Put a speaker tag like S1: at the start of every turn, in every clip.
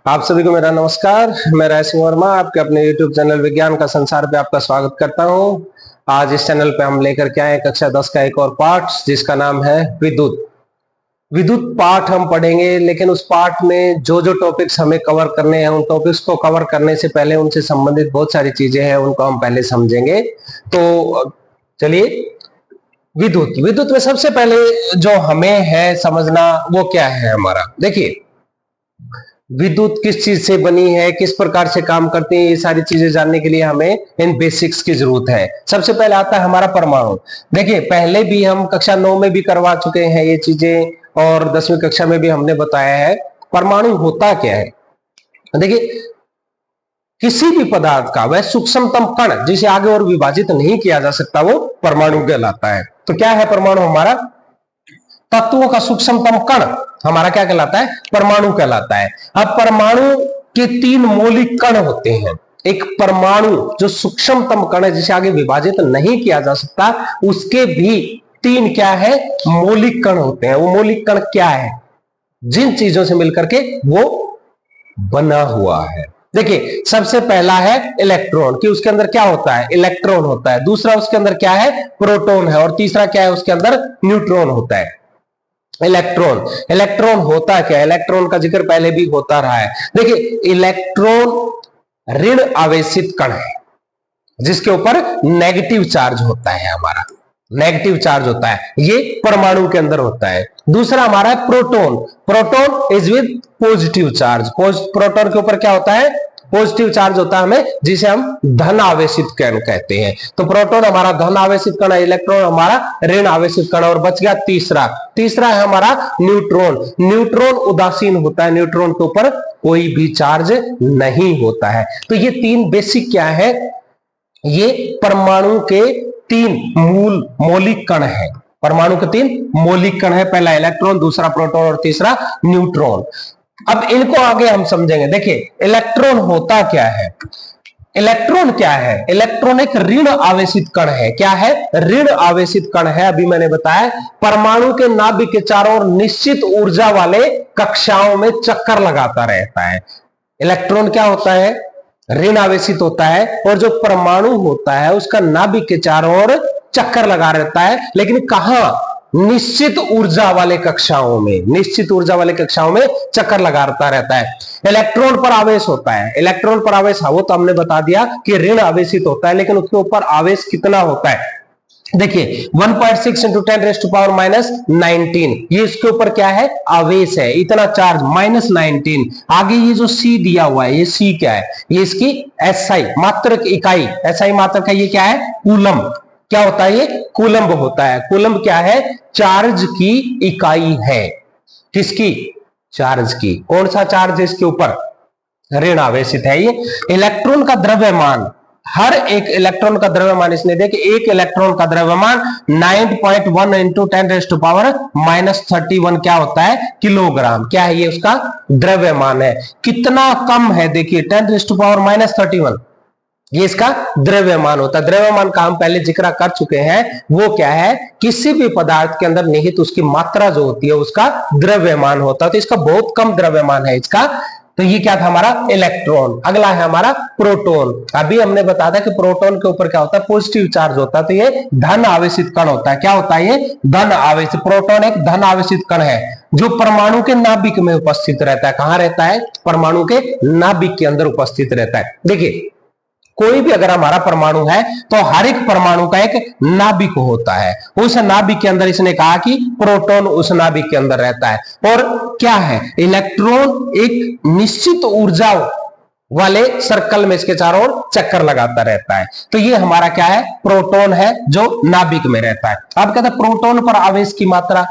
S1: आप सभी को मेरा नमस्कार। मैं राय सिंह वर्मा आपके अपने YouTube चैनल विज्ञान का संसार पे आपका स्वागत करता हूं। आज इस चैनल पे हम लेकर के आए कक्षा 10 का एक और पाठ जिसका नाम है विद्युत। विद्युत पाठ हम पढ़ेंगे, लेकिन उस पाठ में जो जो टॉपिक्स हमें कवर करने हैं उन टॉपिक्स को कवर करने से पहले उनसे संबंधित बहुत सारी चीजें हैं, उनको हम पहले समझेंगे। तो चलिए, विद्युत में सबसे पहले जो हमें है समझना वो क्या है हमारा। देखिए, विद्युत किस चीज से बनी है, किस प्रकार से काम करती है, ये सारी चीजें जानने के लिए हमें इन बेसिक्स की जरूरत है। सबसे पहले आता है हमारा परमाणु। देखिए, पहले भी हम कक्षा 9 में भी करवा चुके हैं ये चीजें, और 10वीं कक्षा में भी हमने बताया है परमाणु होता क्या है। देखिए, किसी भी पदार्थ का वह सूक्ष्मतम कण जिसे आगे और विभाजित नहीं किया जा सकता वो परमाणु कहलाता है। तो क्या है परमाणु? हमारा तत्वों का सूक्ष्मतम कण हमारा क्या कहलाता है? परमाणु कहलाता है। अब परमाणु के 3 मौलिक कण होते हैं। एक परमाणु जो सूक्ष्मतम कण है जिसे आगे विभाजित नहीं किया जा सकता, उसके भी 3 क्या है? मौलिक कण होते हैं। वो मौलिक कण क्या है? जिन चीजों से मिलकर के वो बना हुआ है। देखिए, सबसे पहला है इलेक्ट्रॉन, कि उसके अंदर क्या होता है? इलेक्ट्रॉन होता है। दूसरा उसके अंदर क्या है? प्रोटॉन है। और तीसरा क्या है? उसके अंदर न्यूट्रॉन होता है। इलेक्ट्रॉन होता क्या है? इलेक्ट्रॉन का जिक्र पहले भी होता रहा है। देखिए, इलेक्ट्रॉन ऋण आवेशित कण है जिसके ऊपर नेगेटिव चार्ज होता है। हमारा नेगेटिव चार्ज होता है, ये परमाणु के अंदर होता है। दूसरा हमारा है proton. Proton is with positive charge. Proton के ऊपर क्या होता है? पॉजिटिव चार्ज होता है हमें, जिसे हम धन आवेशित कण कहते हैं। तो प्रोटॉन हमारा धन आवेशित कण है, इलेक्ट्रॉन हमारा ऋण आवेशित कण। और बच गया तीसरा है हमारा न्यूट्रॉन। न्यूट्रॉन उदासीन होता है, न्यूट्रॉन के ऊपर कोई भी चार्ज नहीं होता है। तो ये 3 बेसिक क्या है? ये परमाणु के 3 मूल मौलिक कण है। परमाणु के 3 मौलिक कण है। पहला इलेक्ट्रॉन, दूसरा प्रोटॉन और तीसरा न्यूट्रॉन। अब इनको आगे हम समझेंगे। देखिए, इलेक्ट्रॉन होता क्या है? इलेक्ट्रॉन क्या है? इलेक्ट्रॉन एक ऋण आवेशित कण है। क्या है? ऋण आवेशित कण है। अभी मैंने बताया, परमाणु के नाभिक के चारों ओर निश्चित ऊर्जा वाले कक्षाओं में चक्कर लगाता रहता है। इलेक्ट्रॉन क्या होता है? ऋण आवेशित होता है। और जो परमाणु होता है उसका नाभिक के चारों ओर चक्कर लगा रहता है, लेकिन कहां? निश्चित ऊर्जा वाले कक्षाओं में। निश्चित ऊर्जा वाले कक्षाओं में चक्कर लगाता रहता है। इलेक्ट्रॉन पर आवेश होता है। इलेक्ट्रॉन पर आवेश, वो तो हमने बता दिया कि ऋण आवेशित होता है, लेकिन उसके ऊपर आवेश कितना होता है? देखिए, 1.6 इंटू 10⁻⁻19, ये इसके ऊपर क्या है? आवेश है। इतना चार्ज -19। आगे ये जो सी दिया हुआ है, ये सी क्या है? ये इसकी एसआई मात्रक इकाई। एसआई मात्रक का ये क्या है? कूलम। क्या होता है? ये कूलम्ब होता है। कूलम्ब क्या है? चार्ज की इकाई है। किसकी? चार्ज की। कौन सा चार्ज है इसके ऊपर? ऋण आवेशित है ये। इलेक्ट्रॉन का द्रव्यमान, हर एक इलेक्ट्रॉन का द्रव्यमान, इसने देख, एक इलेक्ट्रॉन का द्रव्यमान 9.1 इंटू 10⁻⁻31 क्या होता है? किलोग्राम। क्या है? ये उसका द्रव्यमान है। कितना कम है? देखिए, 10⁻31, ये इसका द्रव्यमान होता है। द्रव्यमान का हम पहले जिक्र कर चुके हैं। वो क्या है? किसी भी पदार्थ के अंदर निहित उसकी मात्रा जो होती है उसका द्रव्यमान होता है। तो इसका बहुत कम द्रव्यमान है इसका। तो ये क्या था? हमारा इलेक्ट्रॉन। अगला है हमारा प्रोटॉन। अभी हमने बताया था कि प्रोटॉन के ऊपर क्या होता है? पॉजिटिव चार्ज होता है। तो ये धन आवेशित कण होता है। क्या होता है? ये धन आवेशित। प्रोटॉन एक धन आवेशित कण है जो परमाणु के नाभिक में उपस्थित रहता है। कहां रहता है? परमाणु के नाभिक के अंदर उपस्थित रहता है। देखिए, कोई भी अगर हमारा परमाणु है तो हर एक परमाणु का एक नाभिक होता है। उस नाभिक के अंदर इसने कहा कि प्रोटॉन उस नाभिक के अंदर रहता है। और क्या है? इलेक्ट्रॉन एक निश्चित ऊर्जा वाले सर्कल में इसके चारों ओर चक्कर लगाता रहता है। तो ये हमारा क्या है? प्रोटॉन है जो नाभिक में रहता है। अब कहते हैं प्रोटॉन पर आवेश की मात्रा।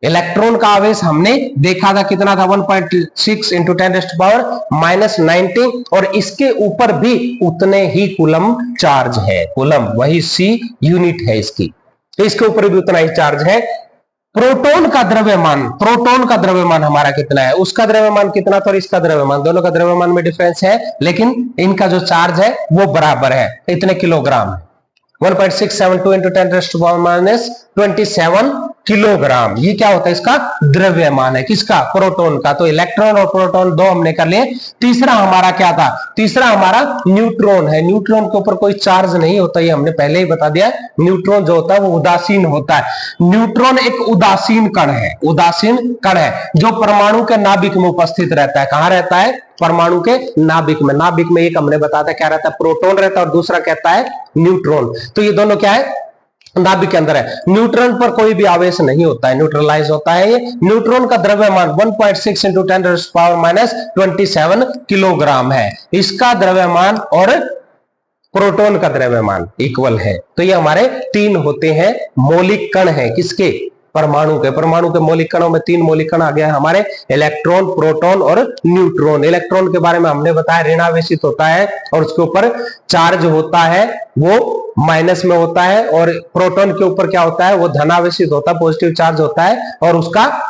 S1: इलेक्ट्रॉन का आवेश हमने देखा था कितना था? 1.6 इंटू 10⁻⁻19, और इसके ऊपर भी उतने ही कूलम चार्ज है। कूलम वही सी यूनिट है इसकी, तो इसके ऊपर भी उतना ही चार्ज है। प्रोटॉन का द्रव्यमान हमारा कितना है? उसका द्रव्यमान कितना था और इसका द्रव्यमान, दोनों का द्रव्यमान में डिफरेंस है, लेकिन इनका जो चार्ज है वो बराबर है, इतने किलोग्राम है। 1.672 इंटू 10⁻⁻27 किलोग्राम। ये क्या होता है, इसका द्रव्यमान है, किसका, प्रोटॉन का। तो इलेक्ट्रॉन और प्रोटॉन दो हमने कर लिए। तीसरा हमारा क्या था, तीसरा हमारा न्यूट्रॉन है। न्यूट्रॉन के ऊपर कोई चार्ज नहीं होता, ये हमने पहले ही बता दिया। न्यूट्रॉन जो होता है वो उदासीन होता है। न्यूट्रॉन एक उदासीन कण है, उदासीन कण है जो परमाणु के नाभिक में उपस्थित रहता है। कहां रहता है, परमाणु के नाभिक में। नाभिक में एक हमने बताया था क्या रहता है, प्रोटॉन रहता है, और दूसरा कहता है न्यूट्रॉन। तो ये दोनों क्या है, नाभिक के अंदर है। न्यूट्रॉन पर कोई भी आवेश नहीं होता है, न्यूट्रलाइज होता है ये। न्यूट्रॉन का द्रव्यमान 1.6 इंटू 10⁻⁻⁻27 किलोग्राम है। इसका द्रव्यमान और प्रोटॉन का द्रव्यमान इक्वल है। तो ये हमारे तीन होते हैं मौलिक कण है, किसके, परमाणु के। परमाणु के मौलिक कणों में तीन मौलिक कण आ गया हमारे, इलेक्ट्रॉन, प्रोटॉन और न्यूट्रॉन। इलेक्ट्रॉन के बारे में हमने बताया ऋणावेशित होता है और उसके ऊपर चार्ज होता है, वो माइनस में होता है। और प्रोटॉन के ऊपर क्या होता है, वो धनावेशित होता है, पॉजिटिव चार्ज होता है। और उसका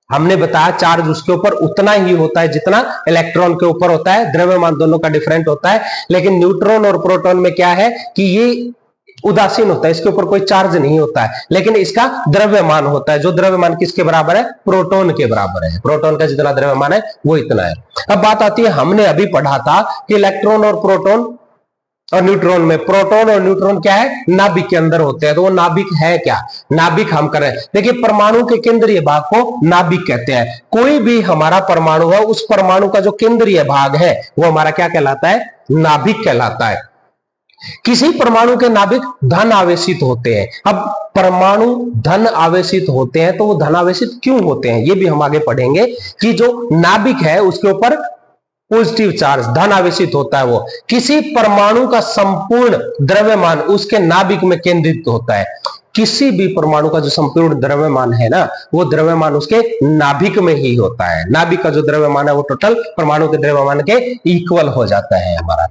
S1: हमने बताया चार्ज उसके ऊपर उतना ही होता है जितना इलेक्ट्रॉन के ऊपर होता है। द्रव्यमान दोनों का डिफरेंट होता है। लेकिन न्यूट्रॉन और प्रोटॉन में क्या है कि ये उदासीन होता है, इसके ऊपर कोई चार्ज नहीं होता है, लेकिन इसका द्रव्यमान होता है, जो द्रव्यमान किसके बराबर है, प्रोटॉन के बराबर है। प्रोटॉन का जितना द्रव्यमान है वो इतना है। अब बात आती है, हमने अभी पढ़ा था कि इलेक्ट्रॉन और प्रोटॉन और न्यूट्रॉन में, प्रोटॉन और न्यूट्रॉन क्या है, नाभिक के अंदर होते हैं। तो वो नाभिक है क्या, नाभिक हम करें, देखिए परमाणु के केंद्रीय भाग को नाभिक कहते हैं। कोई भी हमारा परमाणु है, उस परमाणु का जो केंद्रीय भाग है वो हमारा क्या कहलाता है, नाभिक कहलाता है। किसी परमाणु के नाभिक धन आवेशित होते हैं। अब परमाणु धन आवेशित होते हैं तो वो धन आवेशित क्यों होते हैं, ये भी हम आगे पढ़ेंगे कि जो नाभिक है उसके ऊपर पॉजिटिव चार्ज धन आवेशित होता है। वो किसी परमाणु का संपूर्ण द्रव्यमान उसके नाभिक में केंद्रित होता है। किसी भी परमाणु का जो संपूर्ण द्रव्यमान है ना, वो द्रव्यमान उसके नाभिक में ही होता है। नाभिक का जो द्रव्यमान है वो टोटल परमाणु के द्रव्यमान के इक्वल हो जाता है हमारा।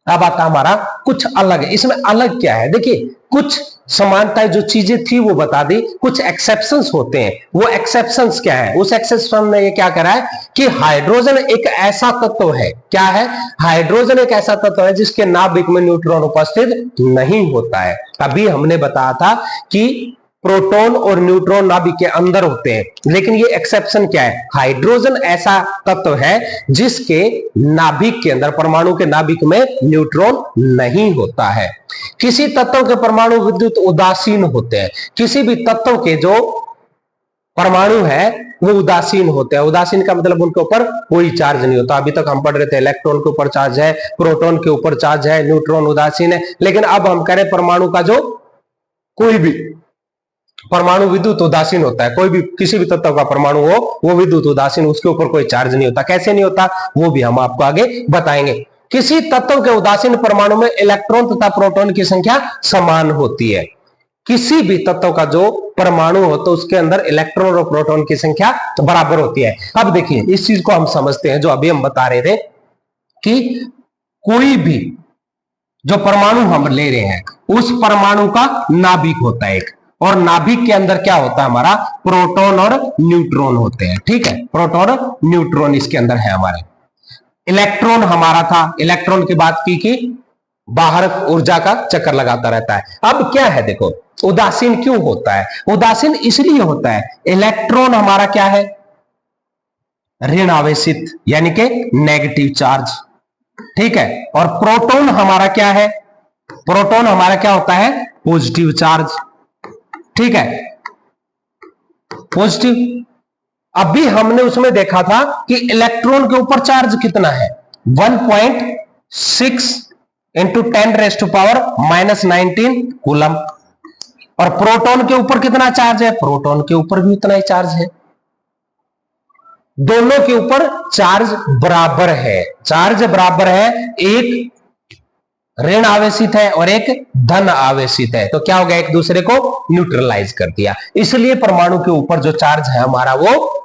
S1: अब आता हमारा कुछ अलग है। इसमें अलग क्या है, देखिए कुछ समानताएं जो चीजें थी वो बता दी, कुछ एक्सेप्शंस होते हैं। वो एक्सेप्शंस क्या है, उस एक्सेप्शन में ये क्या करा है कि हाइड्रोजन एक ऐसा तत्व है, क्या है, हाइड्रोजन एक ऐसा तत्व है जिसके नाभिक में न्यूट्रॉन उपस्थित नहीं होता है। अभी हमने बताया था कि प्रोटॉन और न्यूट्रॉन नाभिक के अंदर होते हैं, लेकिन ये एक्सेप्शन क्या है, हाइड्रोजन ऐसा तत्व है जिसके नाभिक के अंदर, परमाणु के नाभिक में न्यूट्रॉन नहीं होता है। किसी तत्व के परमाणु विद्युत उदासीन होते हैं। किसी भी तत्व के जो परमाणु है वो उदासीन होते हैं। उदासीन का मतलब उनके ऊपर कोई चार्ज नहीं होता। अभी तक हम पढ़ रहे थे इलेक्ट्रॉन के ऊपर चार्ज है, प्रोटॉन के ऊपर चार्ज है, न्यूट्रॉन उदासीन है। लेकिन अब हम कह रहे परमाणु का जो कोई भी परमाणु विद्युत उदासीन होता है। कोई भी किसी भी तत्व का परमाणु हो वो विद्युत उदासीन, उसके ऊपर कोई चार्ज नहीं होता। कैसे नहीं होता वो भी हम आपको आगे बताएंगे। किसी तत्व के उदासीन परमाणु में इलेक्ट्रॉन तथा प्रोटॉन की संख्या समान होती है। किसी भी तत्व का जो परमाणु हो तो उसके अंदर इलेक्ट्रॉन और प्रोटॉन की संख्या बराबर होती है। अब देखिए इस चीज को हम समझते हैं जो अभी हम बता रहे थे कि कोई भी जो परमाणु हम ले रहे हैं उस परमाणु का नाभिक होता है एक, और नाभिक के अंदर क्या होता है हमारा, प्रोटॉन और न्यूट्रॉन होते हैं। ठीक है, प्रोटॉन और न्यूट्रॉन इसके अंदर है हमारे। इलेक्ट्रॉन हमारा था, इलेक्ट्रॉन की बात की कि बाहर ऊर्जा का चक्कर लगाता रहता है। अब क्या है, देखो उदासीन क्यों होता है, उदासीन इसलिए होता है, इलेक्ट्रॉन हमारा क्या है, ऋण आवेशित यानी कि नेगेटिव चार्ज। ठीक है, और प्रोटॉन हमारा क्या है, प्रोटॉन हमारा क्या होता है, पॉजिटिव चार्ज। ठीक है, पॉजिटिव। अभी हमने उसमें देखा था कि इलेक्ट्रॉन के ऊपर चार्ज कितना है, 1.6 इंटू 10⁻⁻⁻19 कूलम। और प्रोटॉन के ऊपर कितना चार्ज है, प्रोटॉन के ऊपर भी उतना ही चार्ज है। दोनों के ऊपर चार्ज बराबर है, चार्ज बराबर है। एक ऋण आवेशित है और एक धन आवेशित है, तो क्या हो गया, एक दूसरे को न्यूट्रलाइज कर दिया। इसलिए परमाणु के ऊपर जो चार्ज है हमारा वो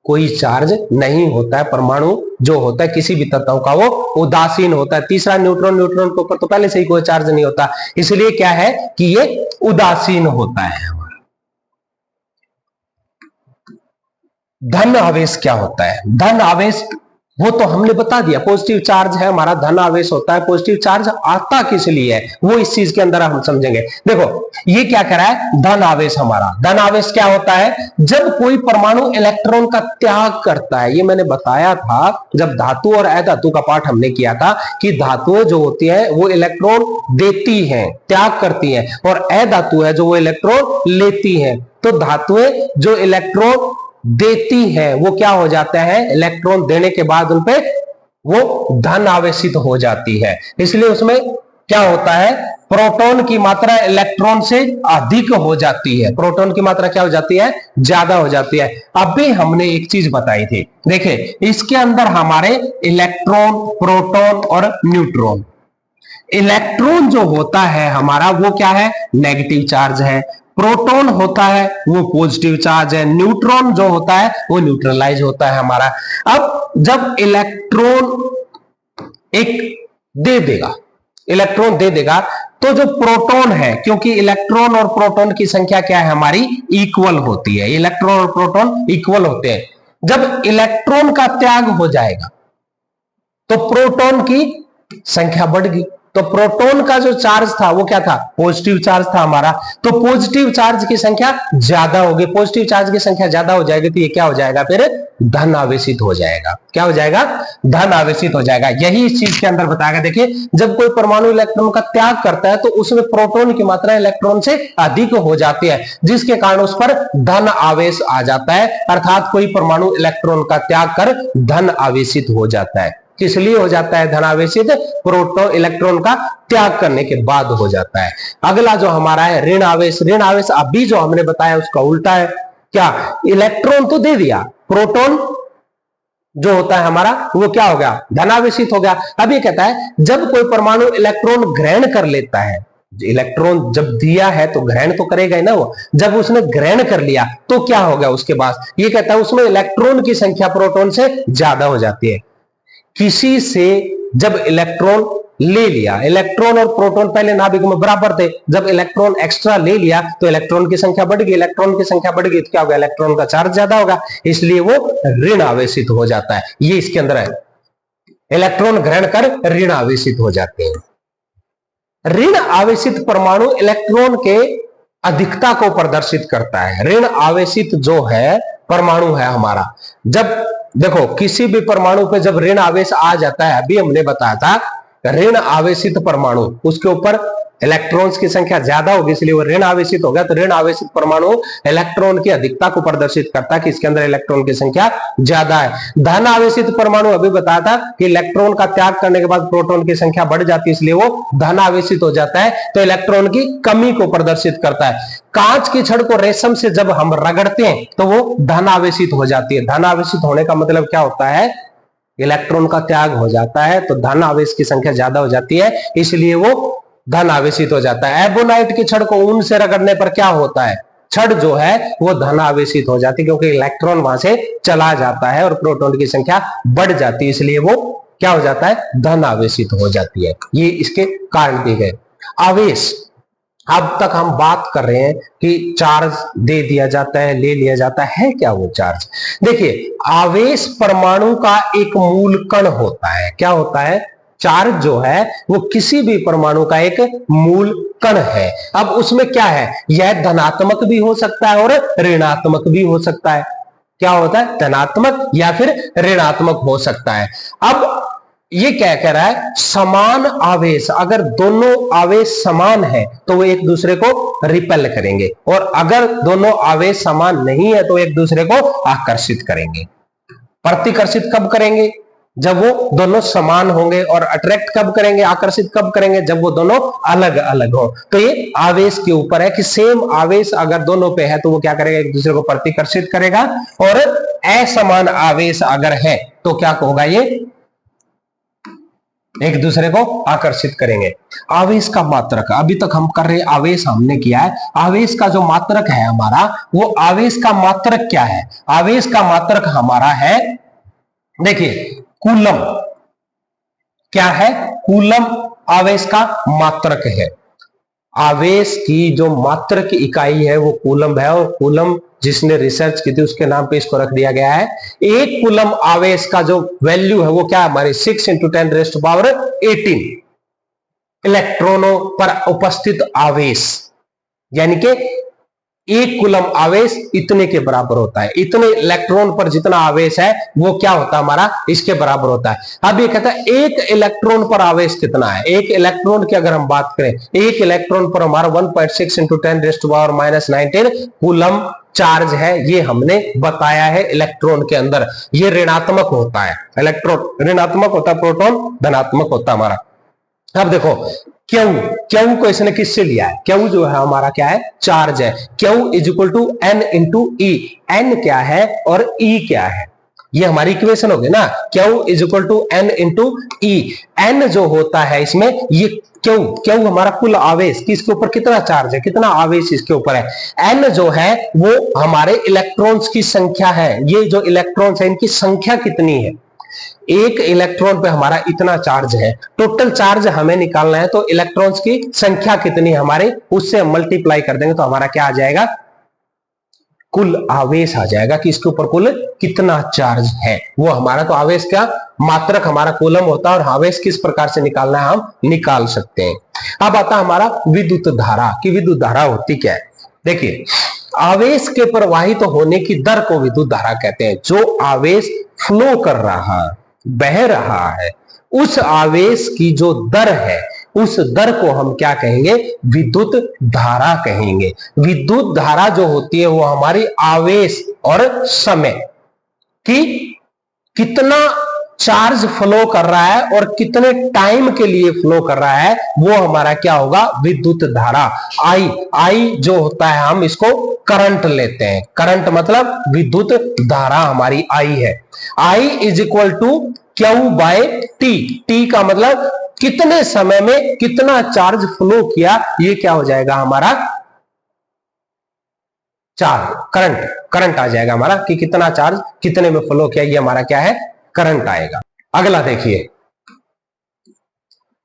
S1: कोई चार्ज नहीं होता है। परमाणु जो होता है किसी भी तत्व का वो उदासीन होता है। तीसरा न्यूट्रॉन, न्यूट्रॉन के ऊपर तो पहले से ही कोई चार्ज नहीं होता, इसलिए क्या है कि ये उदासीन होता है हमारा। धन आवेश क्या होता है, धन आवेश वो तो हमने बता दिया, पॉजिटिव चार्ज है हमारा, धन आवेश होता है। पॉजिटिव चार्ज आता किस लिए है वो इस चीज के अंदर हम समझेंगे। देखो ये क्या कह रहा है, धन आवेश हमारा, धन आवेश क्या होता है, जब कोई परमाणु इलेक्ट्रॉन का त्याग करता है। ये मैंने बताया था जब धातु और अधातु का पाठ हमने किया था कि धातुएं जो होती है वो इलेक्ट्रॉन देती हैं, त्याग करती हैं, और अधातु है जो वो इलेक्ट्रॉन लेती है। तो धातुएं जो इलेक्ट्रॉन देती है वो क्या हो जाता है, इलेक्ट्रॉन देने के बाद उन पे वो धन आवेशित हो जाती है। इसलिए उसमें क्या होता है, प्रोटॉन की मात्रा इलेक्ट्रॉन से अधिक हो जाती है। प्रोटॉन की मात्रा क्या हो जाती है, ज्यादा हो जाती है। अभी हमने एक चीज बताई थी, देखिए इसके अंदर हमारे इलेक्ट्रॉन, प्रोटॉन और न्यूट्रॉन। इलेक्ट्रॉन जो होता है हमारा वो क्या है, नेगेटिव चार्ज है। प्रोटॉन होता है वो पॉजिटिव चार्ज है। न्यूट्रॉन जो होता है वो न्यूट्रलाइज होता है हमारा। अब जब इलेक्ट्रॉन एक दे देगा, इलेक्ट्रॉन दे देगा, तो जो प्रोटॉन है, क्योंकि इलेक्ट्रॉन और प्रोटॉन की संख्या क्या है हमारी, इक्वल होती है। इलेक्ट्रॉन और प्रोटॉन इक्वल होते हैं। जब इलेक्ट्रॉन का त्याग हो जाएगा तो प्रोटॉन की संख्या बढ़ गई। तो प्रोटॉन का जो चार्ज था वो क्या था, पॉजिटिव चार्ज था हमारा। तो पॉजिटिव चार्ज की संख्या ज्यादा होगी। पॉजिटिव चार्ज की संख्या ज्यादा हो जाएगी तो ये क्या हो जाएगा, फिर धन आवेशित हो जाएगा। क्या हो जाएगा, धन आवेशित हो जाएगा। यही इस चीज के अंदर बताएगा। देखिए जब कोई परमाणु इलेक्ट्रॉन का त्याग करता है तो उसमें प्रोटॉन की मात्रा इलेक्ट्रॉन से अधिक हो जाती है, जिसके कारण उस पर धन आवेश आ जाता है। अर्थात कोई परमाणु इलेक्ट्रॉन का त्याग कर धन आवेशित हो जाता है। किस लिए हो जाता है धनावेशित, प्रोटॉन इलेक्ट्रॉन का त्याग करने के बाद हो जाता है। अगला जो हमारा है ऋण आवेश। ऋण आवेश अभी जो हमने बताया उसका उल्टा है। क्या, इलेक्ट्रॉन तो दे दिया, प्रोटॉन जो होता है हमारा वो क्या हो गया, धनावेशित हो गया। अब ये कहता है जब कोई परमाणु इलेक्ट्रॉन ग्रहण कर लेता है, इलेक्ट्रॉन जब दिया है तो ग्रहण तो करेगा ही ना वो, जब उसने ग्रहण कर लिया तो क्या हो गया उसके बाद, ये कहता है उसमें इलेक्ट्रॉन की संख्या प्रोटॉन से ज्यादा हो जाती है। किसी से जब इलेक्ट्रॉन ले लिया, इलेक्ट्रॉन और प्रोटॉन पहले नाभिक में बराबर थे, जब इलेक्ट्रॉन एक्स्ट्रा ले लिया तो इलेक्ट्रॉन की संख्या बढ़ गई। इलेक्ट्रॉन की संख्या बढ़ गई तो क्या होगा, इलेक्ट्रॉन का चार्ज ज्यादा होगा, इसलिए वो ऋण आवेशित हो जाता है। ये इसके अंदर है, इलेक्ट्रॉन ग्रहण कर ऋण आवेशित हो जाते हैं। ऋण आवेशित परमाणु इलेक्ट्रॉन के अधिकता को प्रदर्शित करता है। ऋण आवेशित जो है परमाणु है हमारा, जब देखो किसी भी परमाणु पे जब ऋण आवेश आ जाता है, अभी हमने बताया था ऋण आवेशित परमाणु, उसके ऊपर इलेक्ट्रॉन्स की संख्या ज्यादा होगी इसलिए वो ऋण आवेशित हो गया। तो ऋण आवेशित परमाणु इलेक्ट्रॉन की अधिकता को प्रदर्शित करता है कि इसके अंदर इलेक्ट्रॉन की संख्या ज्यादा है। धन आवेशित परमाणु अभी बताया था कि इलेक्ट्रॉन का त्याग करने के बाद प्रोटॉन की संख्या बढ़ जाती है इसलिए वो धन आवेशित हो जाता है, तो इलेक्ट्रॉन की कमी को प्रदर्शित करता है। कांच की छड़ को रेशम से जब हम रगड़ते हैं तो वो धन आवेशित हो जाती है। धन आवेशित होने का मतलब क्या होता है, इलेक्ट्रॉन का त्याग हो जाता है तो धन आवेश की संख्या ज्यादा हो जाती है, इसलिए वो धन आवेशित हो जाता है। एबोनाइट की छड़ को ऊन से रगड़ने पर क्या होता है, छड़ जो है वो धन आवेशित हो जाती है, क्योंकि इलेक्ट्रॉन वहां से चला जाता है और प्रोटॉन की संख्या बढ़ जाती है, इसलिए वो क्या हो जाता है, धन आवेशित हो जाती है। ये इसके कारण दिए गए। आवेश, अब तक हम बात कर रहे हैं कि चार्ज दे दिया जाता है, ले लिया जाता है क्या वो चार्ज। देखिए आवेश परमाणु का एक मूल कण होता है। क्या होता है, चार्ज जो है वो किसी भी परमाणु का एक मूल कण है। अब उसमें क्या है, यह धनात्मक भी हो सकता है और ऋणात्मक भी हो सकता है। क्या होता है, धनात्मक या फिर ऋणात्मक हो सकता है। अब ये क्या कह रहा है, समान आवेश, अगर दोनों आवेश समान है तो वो एक दूसरे को रिपेल करेंगे, और अगर दोनों आवेश समान नहीं है तो एक दूसरे को आकर्षित करेंगे। प्रतिकर्षित कब करेंगे, जब वो दोनों समान होंगे, और अट्रैक्ट कब करेंगे, आकर्षित कब करेंगे, जब वो दोनों अलग अलग हो। तो ये आवेश के ऊपर है कि सेम आवेश अगर दोनों पे है तो वो क्या करेगा, एक दूसरे को प्रतिकर्षित करेगा, और असमान आवेश अगर है तो क्या होगा, ये एक दूसरे को आकर्षित करेंगे। आवेश का मात्रक, अभी तक हम कर रहे आवेश हमने किया है, आवेश का जो मात्रक है हमारा, वो आवेश का मात्रक क्या है, आवेश का मात्रक हमारा है, देखिए कूलम। क्या है, कूलम आवेश का मात्रक है। आवेश की जो मात्रक इकाई है वो कूलम है, और कूलम जिसने रिसर्च की थी उसके नाम पे इसको रख दिया गया है। एक कूलम आवेश का जो वैल्यू है वो क्या है हमारे 6 × 10⁻18 इलेक्ट्रॉनों पर उपस्थित आवेश, यानी कि एक कूलम आवेश इतने के बराबर होता है। इतने इलेक्ट्रॉन पर जितना आवेश है वो क्या होता है हमारा, इसके बराबर होता है। अब ये कहता है एक इलेक्ट्रॉन पर आवेश कितना है। एक इलेक्ट्रॉन की अगर हम बात करें, एक इलेक्ट्रॉन पर हमारा 1.6 × 10⁻19 कूलम चार्ज है, ये हमने बताया है। इलेक्ट्रॉन के अंदर ये ऋणात्मक होता है, इलेक्ट्रॉन ऋणात्मक होता है, प्रोटॉन धनात्मक होता है हमारा। अब देखो क्यू को इसने किससे लिया है, क्यू जो है हमारा क्या है, चार्ज है। क्यू = N × E, N क्या है और E क्या है, ये हमारी इक्वेशन होगी ना। क्यू = N × E, N जो होता है इसमें, ये क्यू हमारा कुल आवेश, किसके ऊपर कितना चार्ज है, कितना आवेश इसके ऊपर है। N जो है वो हमारे इलेक्ट्रॉन्स की संख्या है, ये जो इलेक्ट्रॉन्स है इनकी संख्या कितनी है। एक इलेक्ट्रॉन पे हमारा इतना चार्ज है, टोटल चार्ज हमें निकालना है, तो इलेक्ट्रॉन्स की संख्या कितनी है हमारे, उससे हम मल्टीप्लाई कर देंगे तो हमारा क्या आ जाएगा, कुल आवेश आ जाएगा कि इसके ऊपर कुल कितना चार्ज है। वो हमारा तो आवेश का मात्रक हमारा कूलम होता है, और आवेश किस प्रकार से निकालना है हम निकाल सकते हैं। अब आता हमारा विद्युत धारा, कि विद्युत धारा होती क्या है। देखिए, आवेश के प्रवाहित होने की दर को विद्युत धारा कहते हैं। जो आवेश फ्लो कर रहा है, बह रहा है, उस आवेश की जो दर है, उस दर को हम क्या कहेंगे, विद्युत धारा कहेंगे। विद्युत धारा जो होती है वो हमारी आवेश और समय की कितना चार्ज फ्लो कर रहा है और कितने टाइम के लिए फ्लो कर रहा है, वो हमारा क्या होगा, विद्युत धारा। आई जो होता है हम इसको करंट लेते हैं, करंट मतलब विद्युत धारा हमारी आई है। I = Q/T, T का मतलब कितने समय में कितना चार्ज फ्लो किया, ये क्या हो जाएगा हमारा चार्ज, करंट आ जाएगा हमारा, कि कितना चार्ज कितने में फ्लो किया, ये हमारा क्या है, करंट आएगा। अगला देखिए,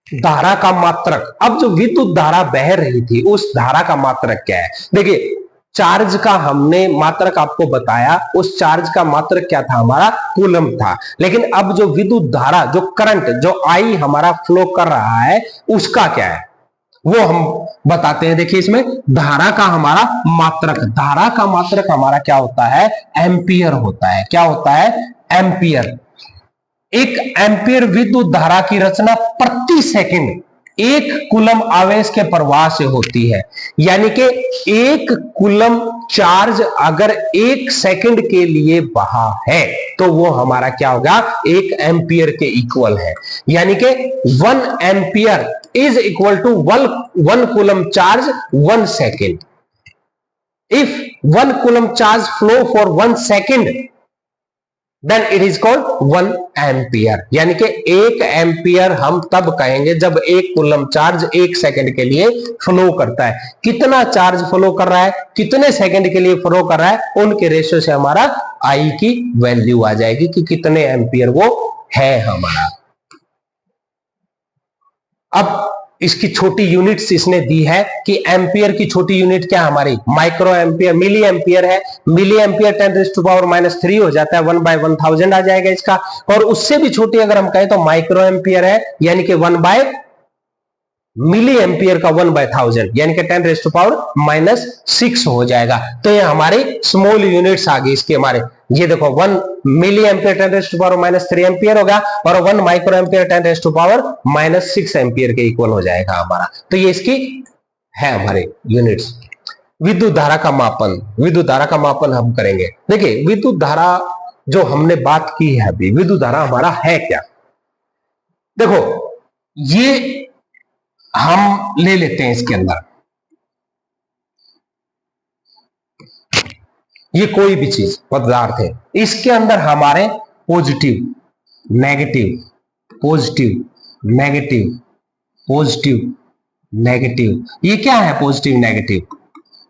S1: धारा का मात्रक। अब जो विद्युत धारा बह रही थी उस धारा का मात्रक क्या है। देखिए, चार्ज का हमने मात्रक आपको बताया, उस चार्ज का मात्रक क्या था हमारा, कूलम था। लेकिन अब जो विद्युत धारा, जो करंट, जो आई हमारा फ्लो कर रहा है, उसका क्या है वो हम बताते हैं। देखिए, इसमें धारा का हमारा मात्रक, धारा का मात्रक हमारा क्या होता है, एम्पियर होता है। क्या होता है, एम्पियर। एक एम्पियर विद्युत धारा की रचना प्रति सेकंड एक कूलम आवेश के प्रवाह से होती है। यानी कि एक कूलम चार्ज अगर 1 सेकंड के लिए बहा है तो वो हमारा क्या होगा, 1 एम्पियर के इक्वल है। यानी कि 1 ampere = 1 coulomb charge 1 second. If 1 coulomb charge flow for 1 second, then it is called 1 ampere. यानी कि 1 एम्पियर हम तब कहेंगे जब 1 कूलम चार्ज 1 सेकंड के लिए फ्लो करता है। कितना चार्ज फ्लो कर रहा है, कितने सेकंड के लिए फ्लो कर रहा है, उनके रेशियो से हमारा आई की वैल्यू आ जाएगी कि कितने एम्पियर वो है हमारा। अब इसकी छोटी यूनिट्स इसने दी है कि एम्पियर की छोटी यूनिट क्या हमारी, माइक्रो एम्पियर, मिली एम्पियर है। मिली एम्पियर 10⁻³ हो जाता है, 1/1000 आ जाएगा इसका। और उससे भी छोटी अगर हम कहें तो माइक्रो एम्पियर है, यानी कि 1 मिली एम्पियर का 1/1000 यानी कि 10⁻⁻6 हो जाएगा। तो ये हमारी स्मॉल यूनिट्स आ गई इसके हमारे। ये देखो 1 मिली एम्पियर 10⁻³ एम्पियर होगा, और 1 माइक्रो एम्पियर 10⁻6 एम्पियर के इक्वल हो जाएगा हमारा। तो ये इसकी है हमारे यूनिट्स। विद्युत धारा का मापन, विद्युत धारा का मापन हम करेंगे। देखिए, विद्युत धारा जो हमने बात की है अभी, विद्युत धारा हमारा है क्या। देखो, ये हम ले लेते हैं इसके अंदर, ये कोई भी चीज पदार्थ है, इसके अंदर हमारे positive negative, positive negative, positive negative, ये क्या है पॉजिटिव नेगेटिव,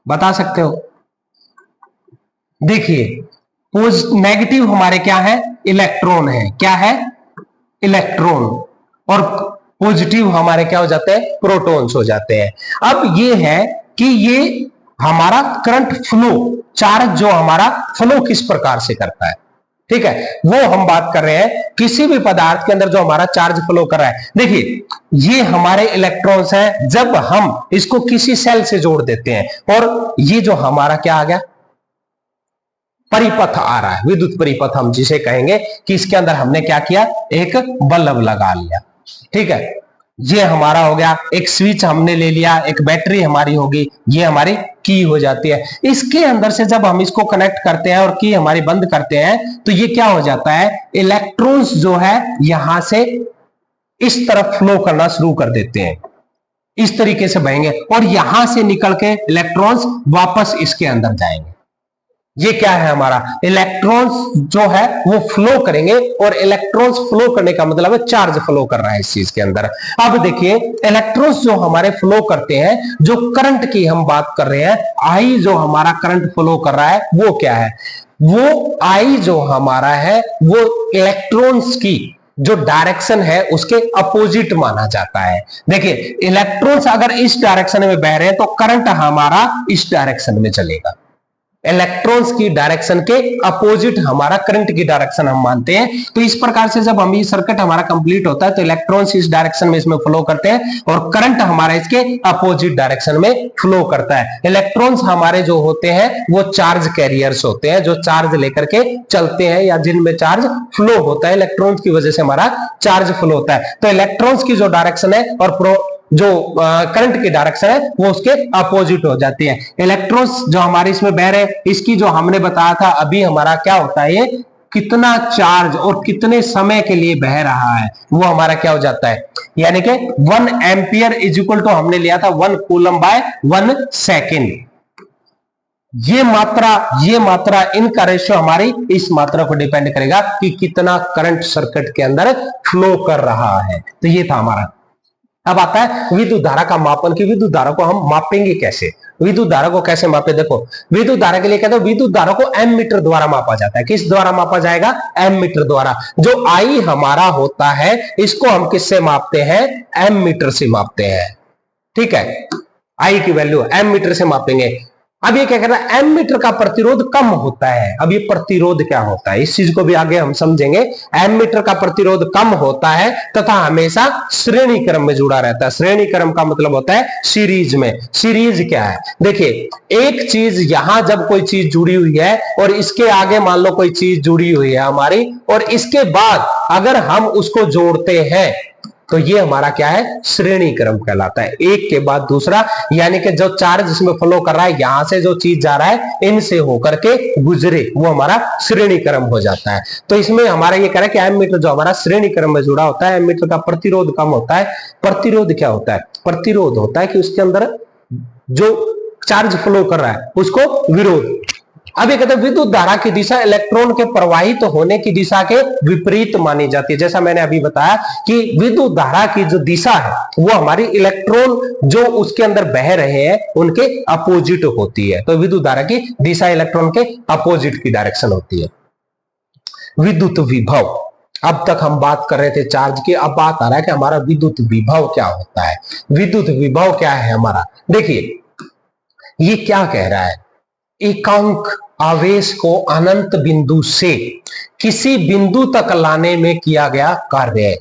S1: बता सकते हो। देखिए, नेगेटिव हमारे क्या है, इलेक्ट्रॉन है। क्या है, इलेक्ट्रॉन। और पॉजिटिव हमारे क्या हो जाते हैं, प्रोटॉन्स हो जाते हैं। अब ये है कि ये हमारा करंट फ्लो, चार्ज जो हमारा फ्लो किस प्रकार से करता है, ठीक है, वो हम बात कर रहे हैं। किसी भी पदार्थ के अंदर जो हमारा चार्ज फ्लो कर रहा है, देखिए ये हमारे इलेक्ट्रॉन्स हैं। जब हम इसको किसी सेल से जोड़ देते हैं और ये जो हमारा क्या आ गया, परिपथ आ रहा है, विद्युत परिपथ हम जिसे कहेंगे, कि इसके अंदर हमने क्या किया, एक बल्ब लगा लिया, ठीक है, ये हमारा हो गया। एक स्विच हमने ले लिया, एक बैटरी हमारी होगी, ये हमारी की हो जाती है। इसके अंदर से जब हम इसको कनेक्ट करते हैं और की हमारी बंद करते हैं तो ये क्या हो जाता है, इलेक्ट्रॉन्स जो है यहां से इस तरफ फ्लो करना शुरू कर देते हैं, इस तरीके से बहेंगे और यहां से निकल के इलेक्ट्रॉन्स वापस इसके अंदर जाएंगे। ये क्या है, हमारा इलेक्ट्रॉन्स जो है वो फ्लो करेंगे, और इलेक्ट्रॉन्स फ्लो करने का मतलब है चार्ज फ्लो कर रहा है इस चीज के अंदर। अब देखिए इलेक्ट्रॉन्स जो हमारे फ्लो करते हैं, जो करंट की हम बात कर रहे हैं, आई जो हमारा करंट फ्लो कर रहा है वो क्या है, वो आई जो हमारा है वो इलेक्ट्रॉन्स की जो डायरेक्शन है उसके अपोजिट माना जाता है। देखिए इलेक्ट्रॉन्स अगर इस डायरेक्शन में बह रहे हैं तो करंट हमारा इस डायरेक्शन में चलेगा, इलेक्ट्रॉन्स की डायरेक्शन के अपोजिट हमारा करंट की डायरेक्शन हम मानते हैं। तो इस प्रकार से जब हम ये सर्किट हमारा कंप्लीट होता है तो इलेक्ट्रॉन्स इस डायरेक्शन में इसमें फ्लो करते हैं और करंट हमारा इसके अपोजिट डायरेक्शन में फ्लो करता है। इलेक्ट्रॉन्स हमारे जो होते हैं वो चार्ज कैरियर्स होते हैं, जो चार्ज लेकर के चलते हैं या जिनमें चार्ज फ्लो होता है, इलेक्ट्रॉन्स की वजह से हमारा चार्ज फ्लो होता है। तो इलेक्ट्रॉन्स की जो डायरेक्शन है और जो करंट की डायरेक्शन है वो उसके अपोजिट हो जाती है। इलेक्ट्रॉन्स जो हमारे इसमें बह रहे हैं, इसकी जो हमने बताया था अभी, हमारा क्या होता है, ये कितना चार्ज और कितने समय के लिए बह रहा है वो हमारा क्या हो जाता है, यानी कि 1 एम्पियर इज इक्वल टू हमने लिया था 1 कूलम बाय 1 सेकेंड। ये मात्रा इनका रेशियो हमारी इस मात्रा को डिपेंड करेगा कि कितना करंट सर्किट के अंदर फ्लो कर रहा है। तो ये था हमारा। अब आता है विद्युत धारा का मापन, की विद्युत धारा को हम मापेंगे कैसे, विद्युत धारा को कैसे मापे। देखो विद्युत धारा के लिए कहते हैं विद्युत धारा को एमीटर द्वारा मापा जाता है। किस द्वारा मापा जाएगा, एमीटर द्वारा। जो आई हमारा होता है इसको हम किससे मापते हैं, एमीटर से मापते हैं, ठीक है, आई की वैल्यू एमीटर से मापेंगे। अब ये क्या कह रहा है, एमीटर का प्रतिरोध कम होता है। अब ये प्रतिरोध क्या होता है इस चीज को भी आगे हम समझेंगे। एमीटर का प्रतिरोध कम होता है तथा हमेशा श्रेणी क्रम में जुड़ा रहता है। श्रेणी क्रम का मतलब होता है सीरीज में। सीरीज क्या है, देखिए एक चीज यहां जब कोई चीज जुड़ी हुई है और इसके आगे मान लो कोई चीज जुड़ी हुई है हमारी, और इसके बाद अगर हम उसको जोड़ते हैं तो ये हमारा क्या है, श्रेणी क्रम कहलाता है, एक के बाद दूसरा। यानी कि जो चार्ज इसमें फ्लो कर रहा है, यहां से जो चीज जा रहा है इनसे होकर के गुजरे, वो हमारा श्रेणी क्रम हो जाता है। तो इसमें हमारा ये कह रहा है कि एमीटर जो हमारा श्रेणी क्रम में जुड़ा होता है, एमीटर का प्रतिरोध कम होता है। प्रतिरोध क्या होता है, प्रतिरोध होता है कि उसके अंदर जो चार्ज फ्लो कर रहा है उसको विरोध। अब ये कहते हैं विद्युत धारा की दिशा इलेक्ट्रॉन के प्रवाहित होने की दिशा के विपरीत मानी जाती है। जैसा मैंने अभी बताया कि विद्युत धारा की जो दिशा है वो हमारी इलेक्ट्रॉन जो उसके अंदर बह रहे हैं उनके अपोजिट होती है। तो विद्युत धारा की दिशा इलेक्ट्रॉन के अपोजिट की डायरेक्शन होती है। विद्युत विभव, अब तक हम बात कर रहे थे चार्ज की, अब बात आ रहा है कि हमारा विद्युत विभव क्या होता है। विद्युत विभव क्या है हमारा, देखिए ये क्या कह रहा है, एकांक आवेश को अनंत बिंदु से किसी बिंदु तक लाने में किया गया कार्य।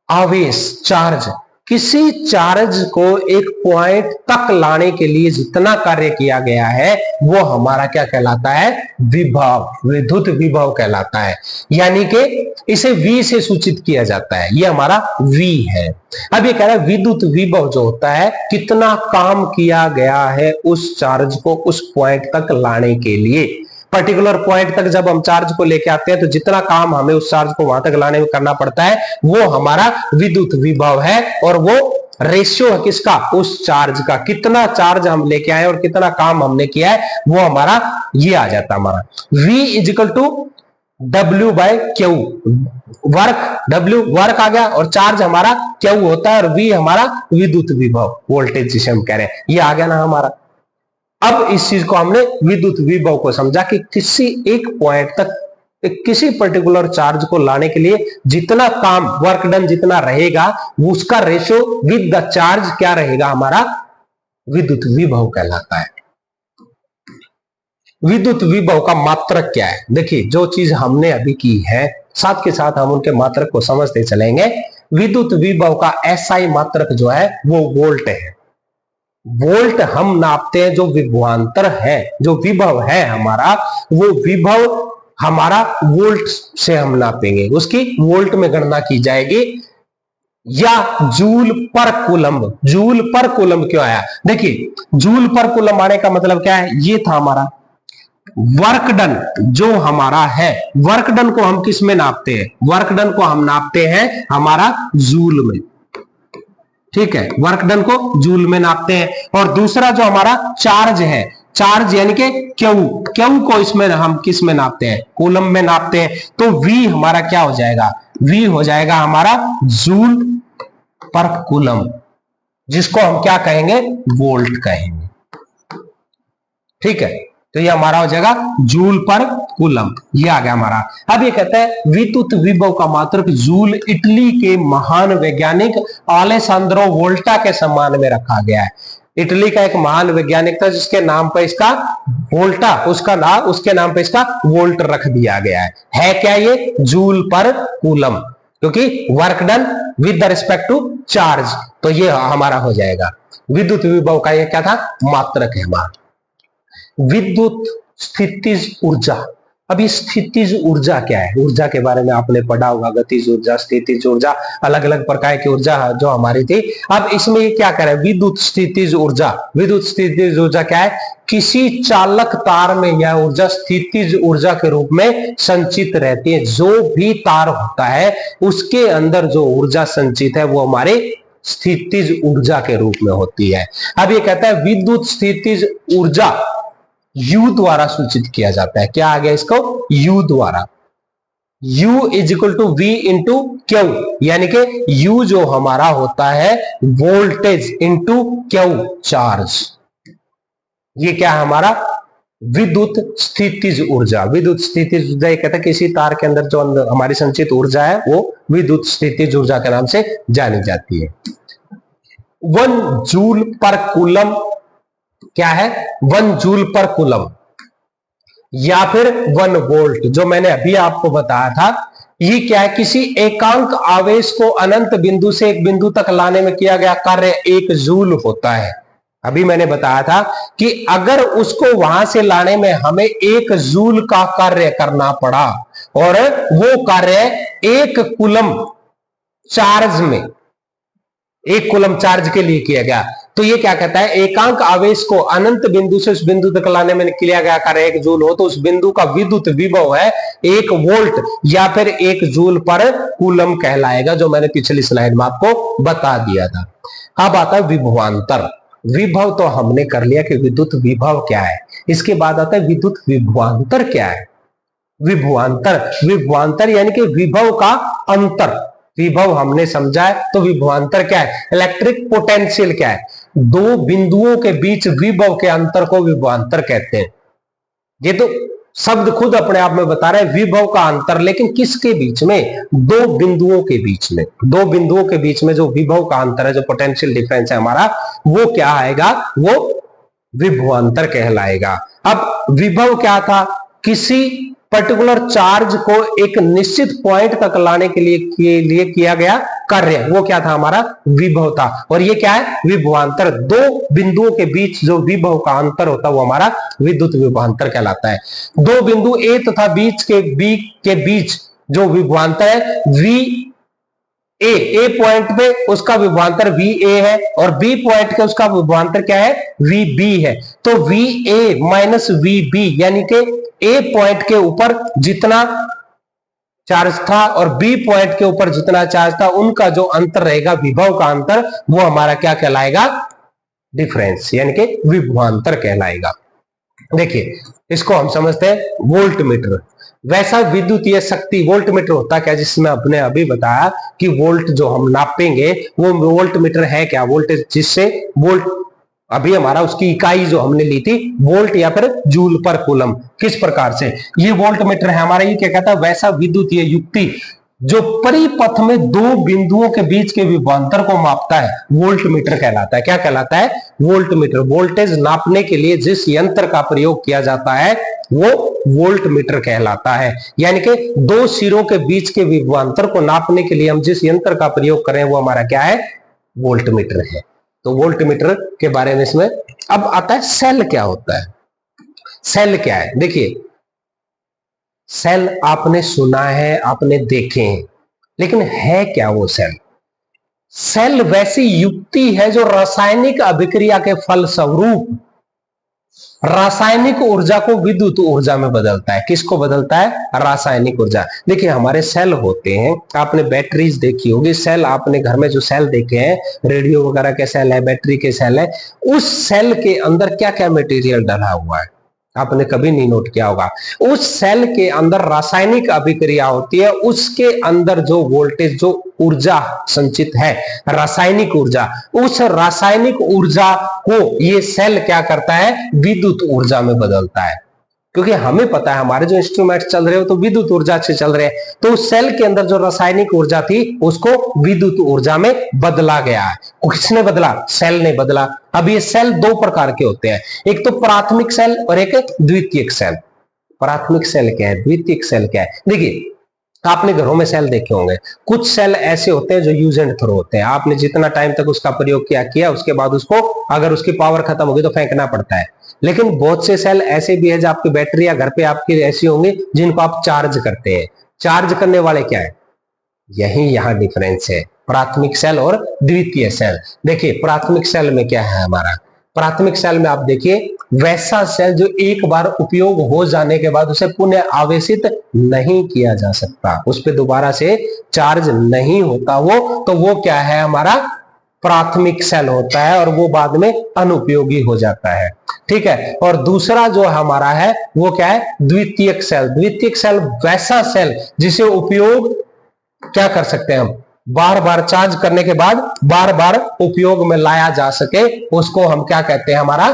S1: आवेश, चार्ज, किसी चार्ज को एक पॉइंट तक लाने के लिए जितना कार्य किया गया है वो हमारा क्या कहलाता है, विभव, विद्युत विभव कहलाता है। यानी कि इसे V से सूचित किया जाता है, ये हमारा V है। अब ये कह रहा है विद्युत विभव जो होता है कितना काम किया गया है उस चार्ज को उस पॉइंट तक लाने के लिए। पर्टिकुलर पॉइंट तक जब हम चार्ज को लेके आते हैं तो जितना काम हमें उस चार्ज को वहां तक लाने में करना पड़ता है वो हमारा विद्युत विभव है। और वो रेशियो है किसका, उस चार्ज का, कितना चार्ज हम लेके आए और कितना काम हमने किया है वो हमारा ये आ जाता है हमारा V equal to W by Q। Work, W work आ गया और चार्ज हमारा Q होता है और V हमारा विद्युत विभव, वोल्टेज जिसे हम कह रहे हैं, ये आ गया ना हमारा। अब इस चीज को हमने विद्युत विभव को समझा कि किसी एक पॉइंट तक किसी पर्टिकुलर चार्ज को लाने के लिए जितना काम वर्क डन जितना रहेगा उसका रेशो विद द चार्ज क्या रहेगा हमारा, विद्युत विभव कहलाता है। विद्युत विभव का मात्रक क्या है, देखिए जो चीज हमने अभी की है साथ के साथ हम उनके मात्रक को समझते चलेंगे। विद्युत विभव का एसआई मात्रक जो है वो वोल्ट है। वोल्ट हम नापते हैं जो विभवांतर है, जो विभव है हमारा, वो विभव हमारा वोल्ट से हम नापेंगे, उसकी वोल्ट में गणना की जाएगी, या joule per coulomb. Joule per coulomb क्यों आया, देखिए जूल पर कूलम आने का मतलब क्या है, ये था हमारा वर्क डन जो हमारा है, वर्क डन को हम किस में नापते हैं, वर्क डन को हम नापते हैं हमारा जूल में, ठीक है, वर्क डन को जूल में नापते हैं। और दूसरा जो हमारा चार्ज है, चार्ज यानी कि क्यू, क्यू को इसमें हम किस में नापते हैं, कूलम में नापते हैं। तो V हमारा क्या हो जाएगा, V हो जाएगा हमारा जूल पर कूलम, जिसको हम क्या कहेंगे, वोल्ट कहेंगे, ठीक है। तो ये हमारा हो जाएगा जूल पर कूलम, ये आ गया हमारा। अब ये कहता है विद्युत विभव का मात्रक जूल इटली के महान वैज्ञानिक अलेसांद्रो वोल्टा के सम्मान में रखा गया है। इटली का एक महान वैज्ञानिक था जिसके नाम पर इसका वोल्टा, उसके नाम पे इसका वोल्ट रख दिया गया है क्या ये, जूल पर कूलम, क्योंकि work done with the respect to charge. तो ये हमारा हो जाएगा विद्युत विभव का, ये क्या था, मात्रक है हमारा। विद्युत स्थितिज ऊर्जा। अब ये स्थितिज ऊर्जा क्या है, ऊर्जा के बारे में आपने पढ़ा होगा, गतिज ऊर्जा, स्थितिज ऊर्जा, अलग अलग प्रकार की ऊर्जा जो हमारी थी। अब इसमें ये क्या करे, विद्युत स्थितिज ऊर्जा। विद्युत स्थितिज ऊर्जा क्या है, किसी चालक तार में यह ऊर्जा स्थितिज ऊर्जा के रूप में संचित रहती है। जो भी तार होता है उसके अंदर जो ऊर्जा संचित है वो हमारे स्थितिज ऊर्जा के रूप में होती है। अब ये कहता है विद्युत स्थितिज ऊर्जा U द्वारा सूचित किया जाता है। क्या आ गया इसको, U द्वारा। U is equal to V into q, यानी कि U जो हमारा होता है वोल्टेज इंटू क्यू चार्ज। ये क्या है हमारा, विद्युत स्थितिज ऊर्जा। विद्युत स्थितिज ऊर्जा ये कहता है किसी तार के अंदर जो हमारी संचित ऊर्जा है वो विद्युत स्थितिज ऊर्जा के नाम से जानी जाती है। 1 जूल पर कूलम क्या है, 1 जूल पर कूलम, या फिर 1 वोल्ट, जो मैंने अभी आपको बताया था। ये क्या है, किसी एकांक आवेश को अनंत बिंदु से एक बिंदु तक लाने में किया गया कार्य 1 जूल होता है। अभी मैंने बताया था कि अगर उसको वहां से लाने में हमें 1 जूल का कार्य करना पड़ा और वो कार्य 1 कूलम चार्ज में, 1 कूलम चार्ज के लिए किया गया, तो ये क्या कहता है, एकांक आवेश को अनंत बिंदु से उस बिंदु तक लाने में किया गया कार्य 1 जूल हो तो उस बिंदु का विद्युत विभव है 1 वोल्ट या फिर 1 जूल पर कूलम कहलाएगा, जो मैंने पिछली स्लाइड में आपको बता दिया था। अब आता है विभवांतर। विभव तो हमने कर लिया कि विद्युत विभव क्या है, इसके बाद आता है विद्युत विभवांतर क्या है। विभवांतर, विभवांतर यानी कि विभव का अंतर। विभव हमने समझा है, तो विभवांतर क्या है, इलेक्ट्रिक पोटेंशियल क्या है, दो बिंदुओं के बीच विभव के अंतर को विभवांतर कहते हैं। ये तो शब्द खुद अपने आप में बता रहे हैं, विभव का अंतर, लेकिन किसके बीच में, 2 बिंदुओं के बीच में। 2 बिंदुओं के बीच में जो विभव का अंतर है, जो पोटेंशियल डिफरेंस है हमारा, वो क्या आएगा, वो विभवांतर कहलाएगा। अब विभव क्या था, किसी पर्टिकुलर चार्ज को एक निश्चित पॉइंट तक लाने के लिए किया गया कार्य, वो क्या था हमारा, विभव था। और ये क्या है, विभवांतर। 2 बिंदुओं के बीच जो विभव का अंतर होता है वो हमारा विद्युत विभवांतर कहलाता है। 2 बिंदु ए तथा बीच के बीच जो विभवांतर है ए पॉइंट पे उसका विभवांतर VA है और B पॉइंट के उसका विभवांतर क्या है, VB है। तो VA माइनस VB यानी कि A पॉइंट के ऊपर जितना चार्ज था और B पॉइंट के ऊपर जितना चार्ज था, उनका जो अंतर रहेगा, विभव का अंतर, वो हमारा क्या कहलाएगा, डिफरेंस, यानी कि विभवांतर कहलाएगा। देखिए इसको हम समझते हैं वोल्ट मीटर। वैसा विद्युतीय शक्ति वोल्ट मीटर होता क्या, जिसमें आपने अभी बताया कि वोल्ट जो हम नापेंगे वो वोल्ट मीटर है क्या, वोल्टेज जिससे वोल्ट अभी हमारा उसकी इकाई जो हमने ली थी वोल्ट या फिर जूल पर कूलम, किस प्रकार से ये वोल्ट मीटर है हमारा, ये क्या कहता है, वैसा विद्युतीय युक्ति जो परिपथ में दो बिंदुओं के बीच के विभवांतर को मापता है, वोल्ट मीटर कहलाता है। क्या कहलाता है? Volt meter. वोल्टेज नापने के लिए जिस यंत्र का प्रयोग किया जाता है वो वोल्ट मीटर कहलाता है। यानी कि दो सिरों के बीच के विभवांतर को नापने के लिए हम जिस यंत्र का प्रयोग करें वो हमारा क्या है? वोल्ट मीटर है। तो वोल्ट मीटर के बारे में इसमें अब आता है सेल क्या होता है। सेल क्या है? देखिए, सेल आपने सुना है, आपने देखे हैं, लेकिन है क्या वो सेल? सेल वैसी युक्ति है जो रासायनिक अभिक्रिया के फलस्वरूप रासायनिक ऊर्जा को विद्युत ऊर्जा में बदलता है। किसको बदलता है? रासायनिक ऊर्जा। देखिए, हमारे सेल होते हैं, आपने बैटरीज देखी होगी, सेल आपने घर में जो सेल देखे हैं, रेडियो वगैरह के सेल है, बैटरी के सेल है, उस सेल के अंदर क्या क्या मटेरियल डला हुआ है आपने कभी नहीं नोट किया होगा। उस सेल के अंदर रासायनिक अभिक्रिया होती है, उसके अंदर जो वोल्टेज, जो ऊर्जा संचित है, रासायनिक ऊर्जा, उस रासायनिक ऊर्जा को ये सेल क्या करता है? विद्युत ऊर्जा में बदलता है। क्योंकि हमें पता है हमारे जो इंस्ट्रूमेंट चल रहे हो तो विद्युत ऊर्जा से चल रहे हैं, तो उस सेल के अंदर जो रासायनिक ऊर्जा थी उसको विद्युत ऊर्जा में बदला गया है। किसने बदला? सेल ने बदला। अब ये सेल दो प्रकार के होते हैं, एक तो प्राथमिक सेल और एक द्वितीयक सेल। प्राथमिक सेल क्या है? द्वितीयक सेल क्या है? देखिए, आपने घरों में सेल देखे होंगे, कुछ सेल ऐसे होते हैं जो यूज एंड थ्रो होते हैं, आपने जितना टाइम तक उसका प्रयोग किया उसके बाद उसको अगर उसकी पावर खत्म होगी तो फेंकना पड़ता है। लेकिन बहुत से सेल ऐसे भी है जो आपकी बैटरी या घर पे आपकी ऐसी होंगी जिनको आप चार्ज करते हैं। चार्ज करने वाले क्या है? यहां डिफरेंस है, प्राथमिक सेल और द्वितीय सेल। देखिए, प्राथमिक सेल में क्या है हमारा? प्राथमिक सेल में आप देखिए, वैसा सेल जो एक बार उपयोग हो जाने के बाद उसे पुनः आवेशित नहीं किया जा सकता, उस पर दोबारा से चार्ज नहीं होता तो वो क्या है? हमारा प्राथमिक सेल होता है और वो बाद में अनुपयोगी हो जाता है। ठीक है। और दूसरा जो हमारा है वो क्या है? द्वितीयक सेल। द्वितीयक सेल वैसा सेल जिसे उपयोग क्या कर सकते हैं हम? बार बार चार्ज करने के बाद बार बार उपयोग में लाया जा सके, उसको हम क्या कहते हैं? हमारा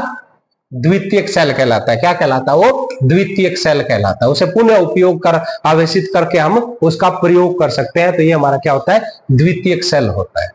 S1: द्वितीयक सेल कहलाता है। क्या कहलाता है वो? द्वितीयक सेल कहलाता है। उसे पुनः उपयोग कर आवेशित करके हम उसका प्रयोग कर सकते हैं, तो ये हमारा क्या होता है? द्वितीयक सेल होता है।